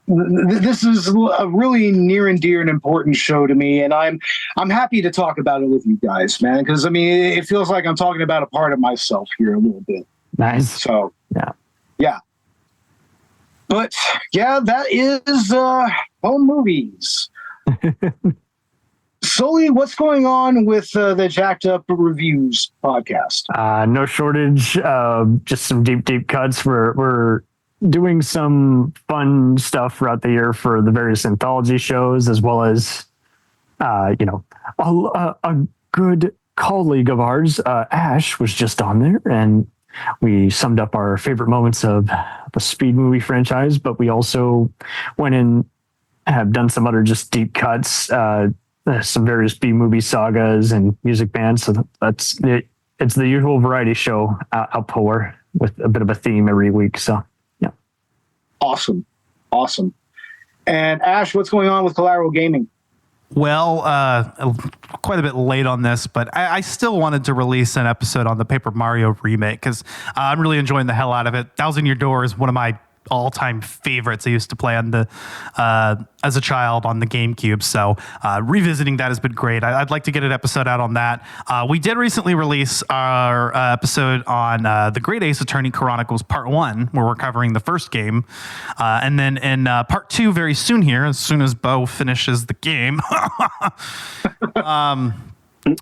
This is a really near and dear and important show to me, and I'm happy to talk about it with you guys, man, because it feels like I'm talking about a part of myself here a little bit. Nice. So yeah. But that is home movies. Sully, what's going on with the Jacked Up Reviews podcast? No shortage. Just some deep cuts. We're doing some fun stuff throughout the year for the various anthology shows, as well as, a good colleague of ours, Ash, was just on there, and we summed up our favorite moments of the Speed movie franchise, but we also went in, have done some other just deep cuts, some various B-movie sagas and music bands. So that's it. It's the usual variety show outpour with a bit of a theme every week. So, yeah. Awesome. And Ash, what's going on with Collateral Gaming? Well, quite a bit late on this, but I still wanted to release an episode on the Paper Mario remake because I'm really enjoying the hell out of it. Thousand Year Door is one of my all-time favorites. I used to play on the as a child on the GameCube, so revisiting that has been great. I'd like to get an episode out on that. We did recently release our episode on the Great Ace Attorney Chronicles Part 1, where we're covering the first game, and then in Part 2 very soon here, as soon as Bo finishes the game,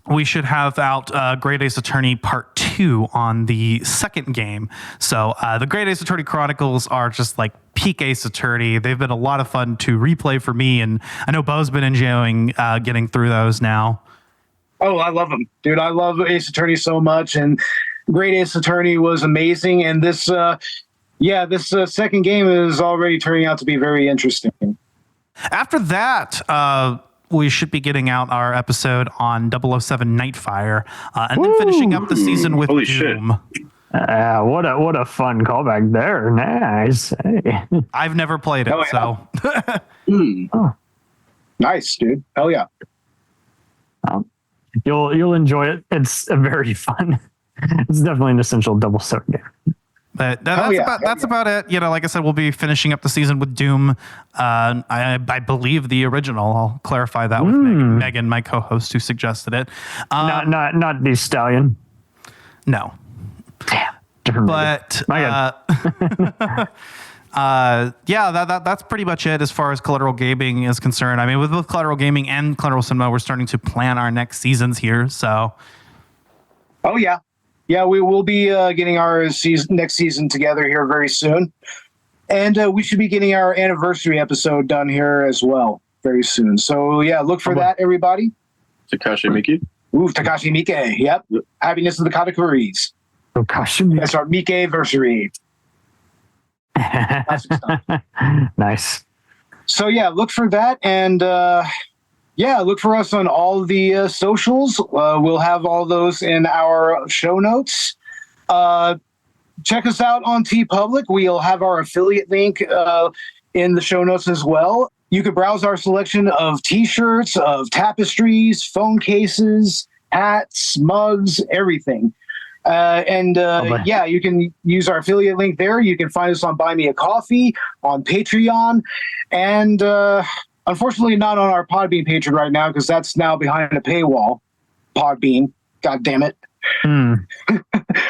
we should have out Great Ace Attorney Part 2 on the second game. So the Great Ace Attorney Chronicles are just like peak Ace Attorney. They've been a lot of fun to replay for me, and I know Bo's been enjoying getting through those now. Oh, I love them, dude. I love Ace Attorney so much, and Great Ace Attorney was amazing. And this second game is already turning out to be very interesting. After that, we should be getting out our episode on 007 Nightfire, and then finishing up the season with Doom. What a fun callback there. Nice. Hey. I've never played it, so. Oh. Nice, dude. Hell yeah. You'll enjoy it. It's a very fun. It's definitely an essential 007 game. But that's about it. You know, like I said, we'll be finishing up the season with Doom. I believe the original. I'll clarify that with Megan, my co-host, who suggested it. Not the Stallion. No. Damn. But that's pretty much it as far as Collateral Gaming is concerned. I mean, with both Collateral Gaming and Collateral Cinema, we're starting to plan our next seasons here. So. Oh yeah. Yeah, we will be getting our next season together here very soon. And we should be getting our anniversary episode done here as well very soon. So, yeah, look for that, everybody. Takashi Miike. Ooh, Takashi Miike. Yep. Happiness of the Katakuris. Takashi Miike. That's our Miike-versary. Nice. So, yeah, look for that. And, look for us on all the socials. We'll have all those in our show notes. Check us out on TeePublic. We'll have our affiliate link in the show notes as well. You could browse our selection of T-shirts, of tapestries, phone cases, hats, mugs, everything. You can use our affiliate link there. You can find us on Buy Me a Coffee, on Patreon, and unfortunately not on our Podbean Patreon right now because that's now behind a paywall. Podbean, god damn it.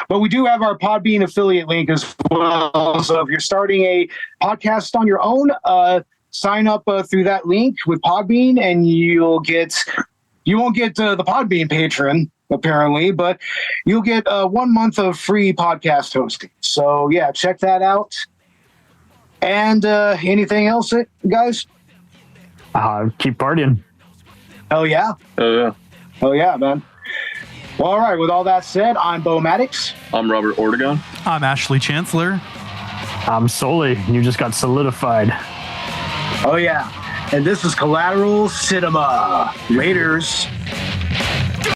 But we do have our Podbean affiliate link as well. So if you're starting a podcast on your own, sign up through that link with Podbean, and you won't get the Podbean patron apparently, but you'll get 1 month of free podcast hosting. So yeah, check that out. And anything else, guys? Keep partying. Hell yeah. Hell yeah, man. Well, all right. With all that said, I'm Bo Maddox. I'm Robert Ortegon. I'm Ashley Chancellor. I'm Sully. You just got solidified. Oh, yeah. And this is Collateral Cinema. Laters.